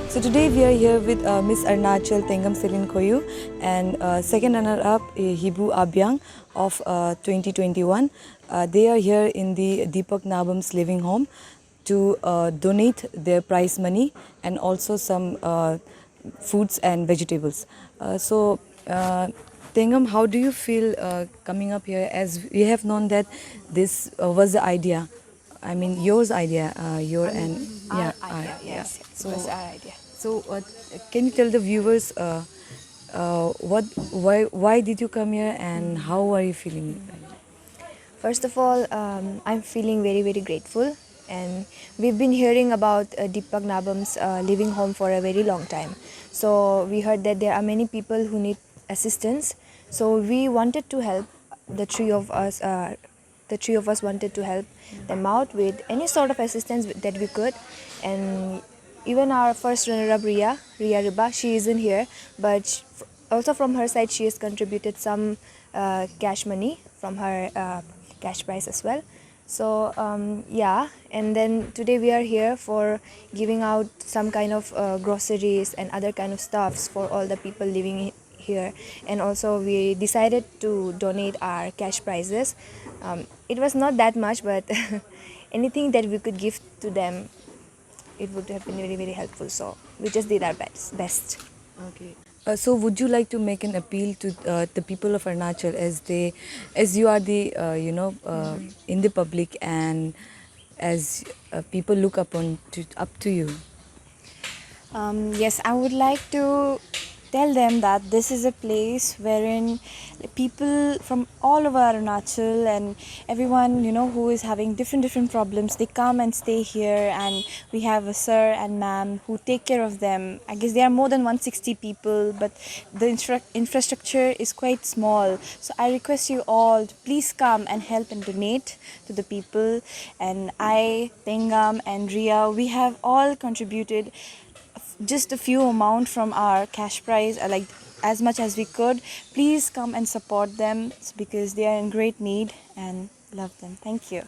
So today we are here with Miss Arunachal Tengam Selin Koyu and second runner-up Hibu Abyang of 2021. They are here in the Deepak Nabam's living home to donate their prize money and also some foods and vegetables. Tengam, how do you feel coming up here, as we have known that this was the idea? I mean, yours idea, your and Our yeah, idea, yes. so, It was our idea. so can you tell the viewers why did you come here and how are you feeling? First of all, I'm feeling very, very grateful. And we've been hearing about Deepak Nabam's living home for a very long time. So we heard that there are many people who need assistance. So we wanted to help the three of us. The three of us wanted to help them out with any sort of assistance that we could. And even our first runner-up, Ria Riba, she isn't here, but also from her side, she has contributed some cash money from her cash prize as well. So yeah, and then today we are here for giving out some kind of groceries and other kind of stuffs for all the people living here. And also we decided to donate our cash prizes. It was not that much, but anything that we could give to them, it would have been very, very helpful. So we just did our best. Okay. So would you like to make an appeal to the people of Arunachal, as you are the in the public, and as people look up to you? Yes, I would like to tell them that this is a place wherein people from all over Arunachal and everyone who is having different problems, they come and stay here, and we have a sir and ma'am who take care of them. I guess there are more than 160 people, but the infrastructure is quite small. So I request you all to please come and help and donate to the people. And I, Tengam and Ria, we have all contributed just a few amount from our cash prize, like as much as we could. Please come and support them because they are in great need, and love them. Thank you.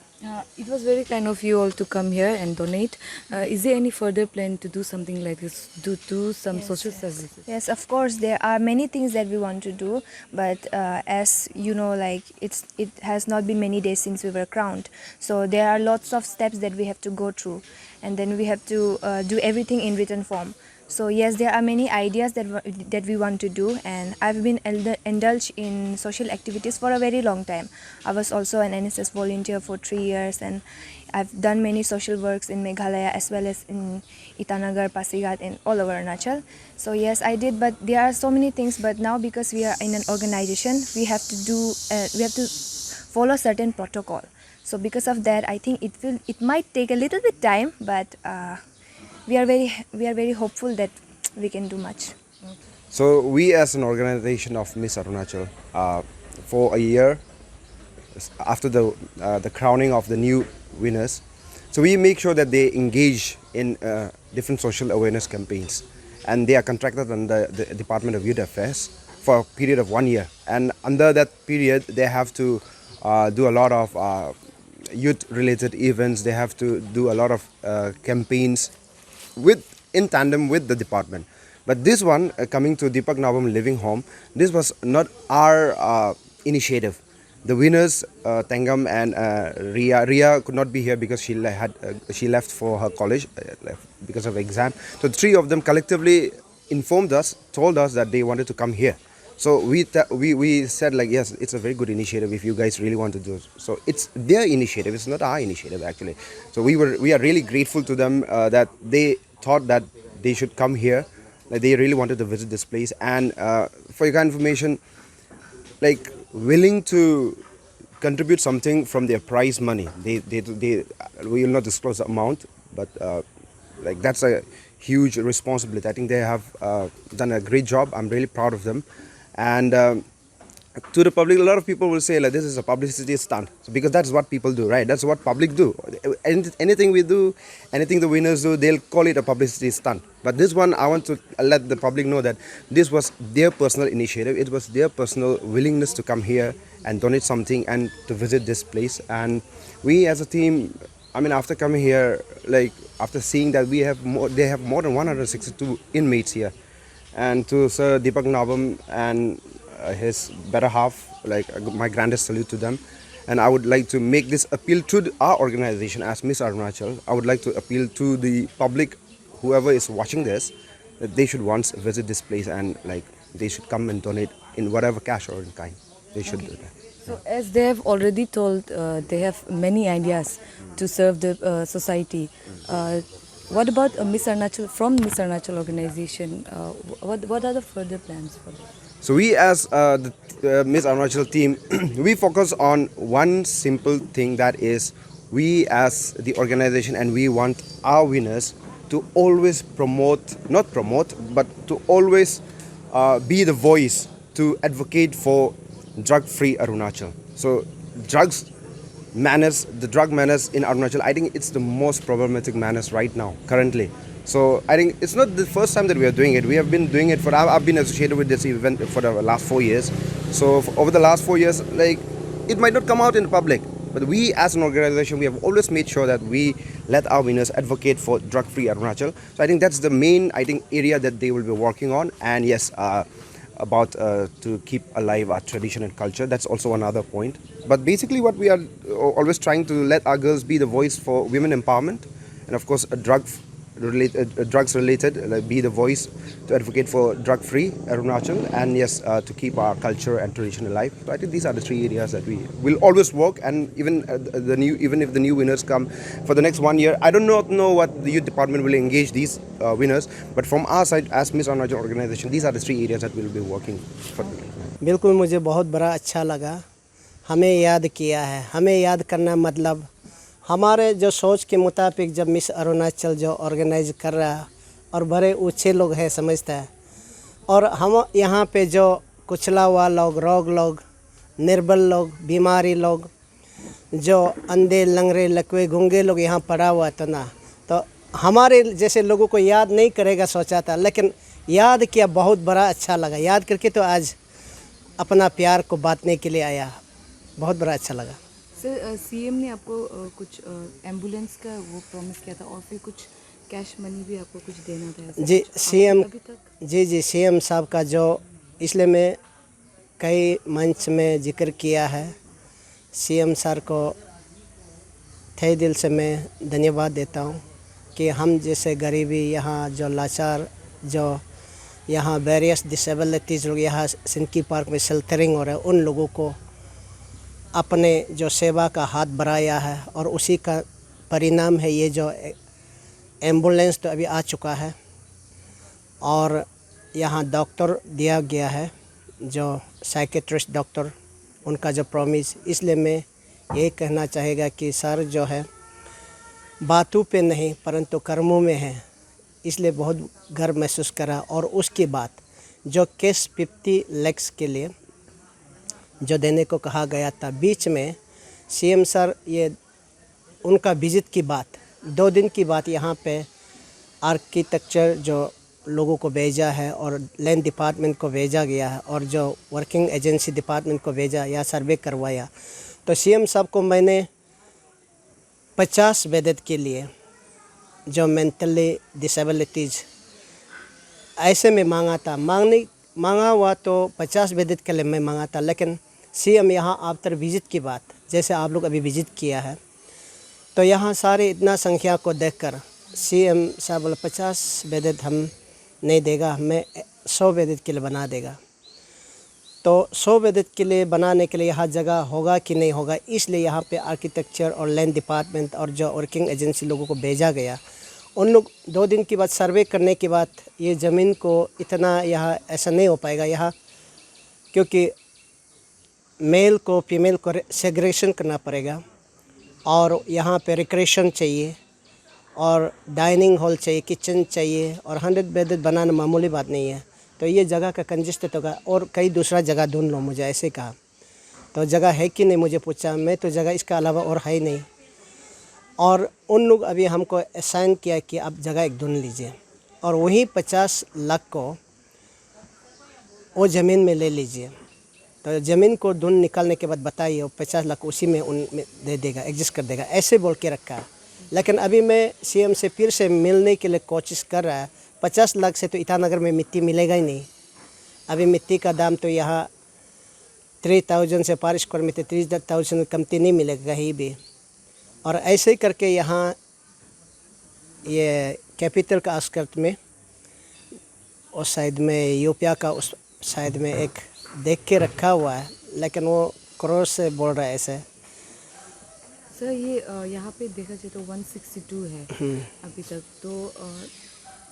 It was very kind of you all to come here and donate. Is there any further plan to do something like this, do some social services? Yes, of course, there are many things that we want to do, but as you know, like it has not been many days since we were crowned, so there are lots of steps that we have to go through, and then we have to do everything in written form. So yes, there are many ideas that we want to do, and I've been indulged in social activities for a very long time. I was also an NSS volunteer for 3 years, and I've done many social works in Meghalaya as well as in Itanagar, Pasigat, and all over Arunachal. So yes, I did, but there are so many things. But now because we are in an organization, we have to follow certain protocol. So because of that, I think it might take a little bit time, but we are very hopeful that we can do much. So we as an organization of Miss Arunachal, for a year after the crowning of the new winners, so we make sure that they engage in different social awareness campaigns, and they are contracted under the Department of Youth Affairs for a period of 1 year, and under that period they have to do a lot of youth related events. They have to do a lot of campaigns in tandem with the department. But this one, coming to Deepak Nabam Living Home, this was not our initiative. The winners, Tengam and Ria could not be here because she left for her college because of exam. So the three of them collectively told us that they wanted to come here. So we said, like, yes, it's a very good initiative if you guys really want to do it. So it's their initiative, it's not our initiative actually. So we are really grateful to them that they thought that they should come here. Like, they really wanted to visit this place, and for your information, like, willing to contribute something from their prize money. They we will not disclose the amount, but like, that's a huge responsibility. I think they have done a great job. I'm really proud of them. And to the public, a lot of people will say, like, this is a publicity stunt, so because that's what people do, right? That's what public do. Anything we do, anything the winners do, they'll call it a publicity stunt. But this one, I want to let the public know that this was their personal initiative. It was their personal willingness to come here and donate something and to visit this place. And we as a team, I mean, after coming here, like, after seeing that they have more than 162 inmates here. And to Sir Deepak Nabam and his better half, like my grandest salute to them. And I would like to make this appeal to our organization as Miss Arunachal. I would like to appeal to the public, whoever is watching this, that they should once visit this place and like they should come and donate in whatever cash or in kind. They should do that. So as they have already told, they have many ideas to serve the society. What about Miss Arunachal, from Miss Arunachal organization? What are the further plans for this? So we as the Miss Arunachal team, we focus on one simple thing, that is we as the organization, and we want our winners to always not promote, but to always be the voice to advocate for drug-free Arunachal. So the drug menace in Arunachal, I think it's the most problematic menace right now, currently. So I think it's not the first time that we are doing it. We have been doing it I've been associated with this event for the last 4 years. So over the last 4 years, like, it might not come out in the public, but we as an organization, we have always made sure that we let our winners advocate for drug-free Arunachal. So I think that's the main, area that they will be working on. And yes, about to keep alive our tradition and culture. That's also another point. But basically what we are always trying to let our girls be the voice for women empowerment, and of course drugs related, like be the voice to advocate for drug-free Arunachal, and yes, to keep our culture and tradition alive. So I think these are the 3 areas that we will always work. And even if the new winners come for the next 1 year, I do not know what the youth department will engage these winners, but from our side as Miss Arunachal organization, these are the 3 areas that we will be working for. बिल्कुल मुझे बहुत बड़ा अच्छा लगा, हमें याद किया है। हमें याद करना मतलब हमारे जो सोच के मुताबिक जब मिस अरुणाचल जो ऑर्गेनाइज कर रहा है, और बड़े ऊँचे लोग हैं समझता है, और हम यहाँ पे जो कुचला हुआ लोग, रोग लोग, निर्बल लोग, बीमारी लोग, जो अंधे लंगड़े लकवे गूंगे लोग यहाँ पड़ा हुआ था ना, तो हमारे जैसे लोगों को याद नहीं करेगा सोचा था, लेकिन याद किया, बहुत बड़ा अच्छा लगा। याद करके तो आज अपना प्यार को बांटने के लिए आया, बहुत बड़ा अच्छा लगा। सर, सीएम ने आपको कुछ एम्बुलेंस का वो प्रॉमिस किया था, और फिर कुछ कैश मनी भी आपको कुछ देना था ऐसा जी कुछ? सीएम अभी तक जी सीएम साहब का जो, इसलिए मैं कई मंच में जिक्र किया है, सीएम सर को तहे दिल से मैं धन्यवाद देता हूँ कि हम जैसे गरीबी यहाँ जो लाचार, जो यहाँ वेरियस डिसेबिलिटीज़ लोग यहाँ सिंकी पार्क में शेल्टरिंग हो रहा है, उन लोगों को अपने जो सेवा का हाथ बढ़ाया है, और उसी का परिणाम है ये जो एम्बुलेंस तो अभी आ चुका है, और यहाँ डॉक्टर दिया गया है, जो साइकेट्रिस्ट डॉक्टर, उनका जो प्रॉमिस। इसलिए मैं ये कहना चाहेगा कि सर जो है बातों पे नहीं परंतु कर्मों में है, इसलिए बहुत गर्व महसूस करा। और उसके बाद जो केस 50 लाख के लिए जो देने को कहा गया था, बीच में सीएम सर ये उनका विजिट की बात, 2 दिन की बात यहाँ पे आर्किटेक्चर जो लोगों को भेजा है, और लैंड डिपार्टमेंट को भेजा गया है, और जो वर्किंग एजेंसी डिपार्टमेंट को भेजा या सर्वे करवाया, तो सीएम साहब को मैंने 50 बेड के लिए जो मेंटली डिसेबिलिटीज़ ऐसे में मांगा हुआ तो 50 बेड के लिए मैं मांगा था, लेकिन सीएम यहाँ आफ्टर विजिट की बात, जैसे आप लोग अभी विजिट किया है, तो यहाँ सारे इतना संख्या को देखकर सीएम साहब बोला 50 बेड हम नहीं देगा, मैं 100 बेड के लिए बना देगा। तो 100 बेड के लिए बनाने के लिए यहाँ जगह होगा कि नहीं होगा, इसलिए यहाँ पे आर्किटेक्चर और लैंड डिपार्टमेंट और जो वर्किंग एजेंसी लोगों को भेजा गया। उन लोग 2 दिन के बाद सर्वे करने के बाद ये ज़मीन को इतना यहाँ ऐसा नहीं हो पाएगा यहाँ, क्योंकि मेल को फीमेल को सेग्रेगेशन करना पड़ेगा, और यहाँ पे रिक्रिएशन चाहिए, और डाइनिंग हॉल चाहिए, किचन चाहिए, और 100 बेड बनाना मामूली बात नहीं है। तो ये जगह का कंजेस्टेड होगा, और कई दूसरा जगह ढूंढ लो, मुझे ऐसे कहा। तो जगह है कि नहीं मुझे पूछा, मैं तो जगह इसके अलावा और है ही नहीं। और उन लोग अभी हमको असाइन किया कि आप जगह एक ढूंढ लीजिए, और वही 50 लाख को वो ज़मीन में ले लीजिए। तो ज़मीन को ढूंढ निकालने के बाद बताइए, वो 50 लाख उसी में उनमें दे देगा, एडजस्ट कर देगा, ऐसे बोल के रखा। लेकिन अभी मैं सीएम से फिर से मिलने के लिए कोशिश कर रहा है। 50 लाख से तो ईटानगर में मिट्टी मिलेगा ही नहीं। अभी मिट्टी का दाम तो यहाँ 3000 से पर स्क्वायर मीटर 3000 कमती नहीं मिलेगा कहीं भी। और ऐसे ही करके यहाँ ये कैपिटल का आस्कर्ट में उस साइड में यूपिया का उस साइड में एक देख के रखा हुआ है, लेकिन वो क्रॉस से बोल रहा है ऐसे। सर ये यहाँ पे देखा जाए तो 162 है अभी तक, तो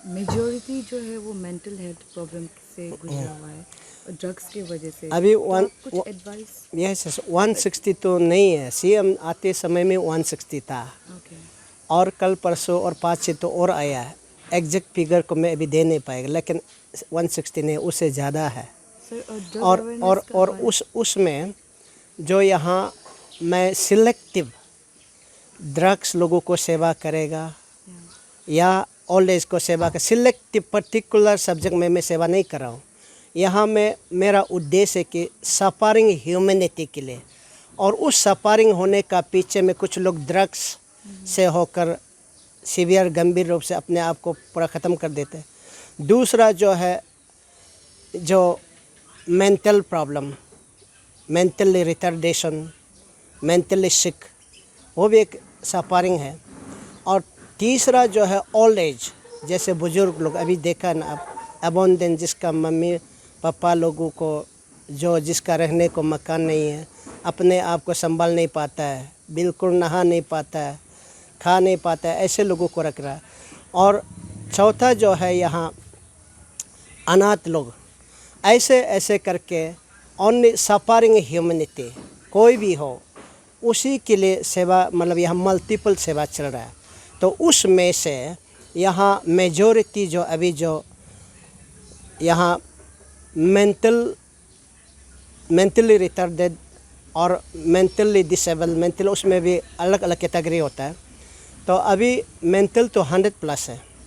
मेजॉरिटी जो है वो मेंटल हेल्थ प्रॉब्लम से गुजरा हुआ है, ड्रग्स की वजह से। अभी तो कुछ एडवाइस? यस 160 तो नहीं है, सीएम आते समय में 160 था। ओके। और कल परसों और 5 से तो और आया है। एग्जैक्ट फिगर को मैं अभी दे नहीं पाएगा, लेकिन 160 नहीं, उससे ज़्यादा है। सर और उसमें जो यहाँ मैं सिलेक्टिव ड्रग्स लोगों को सेवा करेगा या ओल्ड एज को सेवा कर, सिलेक्टिव पर्टिकुलर सब्जेक्ट में मैं सेवा नहीं कर रहा हूँ। यहाँ में मेरा उद्देश्य है कि सफरिंग ह्यूमैनिटी के लिए, और उस सफरिंग होने का पीछे में कुछ लोग ड्रग्स से होकर सीवियर गंभीर रूप से अपने आप को पूरा ख़त्म कर देते हैं। दूसरा जो है जो mental problem, mentally retardation, mentally sick, वो भी एक सफरिंग है। और तीसरा जो है ओल्ड एज, जैसे बुज़ुर्ग लोग अभी देखा ना आप, अबोंडेंट, जिसका मम्मी पापा लोगों को जो जिसका रहने को मकान नहीं है, अपने आप को संभाल नहीं पाता है, बिल्कुल नहा नहीं पाता है, खा नहीं पाता है, ऐसे लोगों को रख रहा है। और चौथा जो है यहाँ अनाथ लोग, ऐसे ऐसे करके ओनली सफरिंग ह्यूमैनिटी कोई भी हो उसी के लिए सेवा, मतलब यहाँ मल्टीपल सेवा चल रहा है। तो उसमें से यहाँ मेजॉरिटी जो अभी जो यहाँ मेंटली रिटार्डेड और मेंटली डिसेबल, मेंटल उसमें भी अलग अलग कैटेगरी होता है। तो अभी मेंटल तो 100+ है,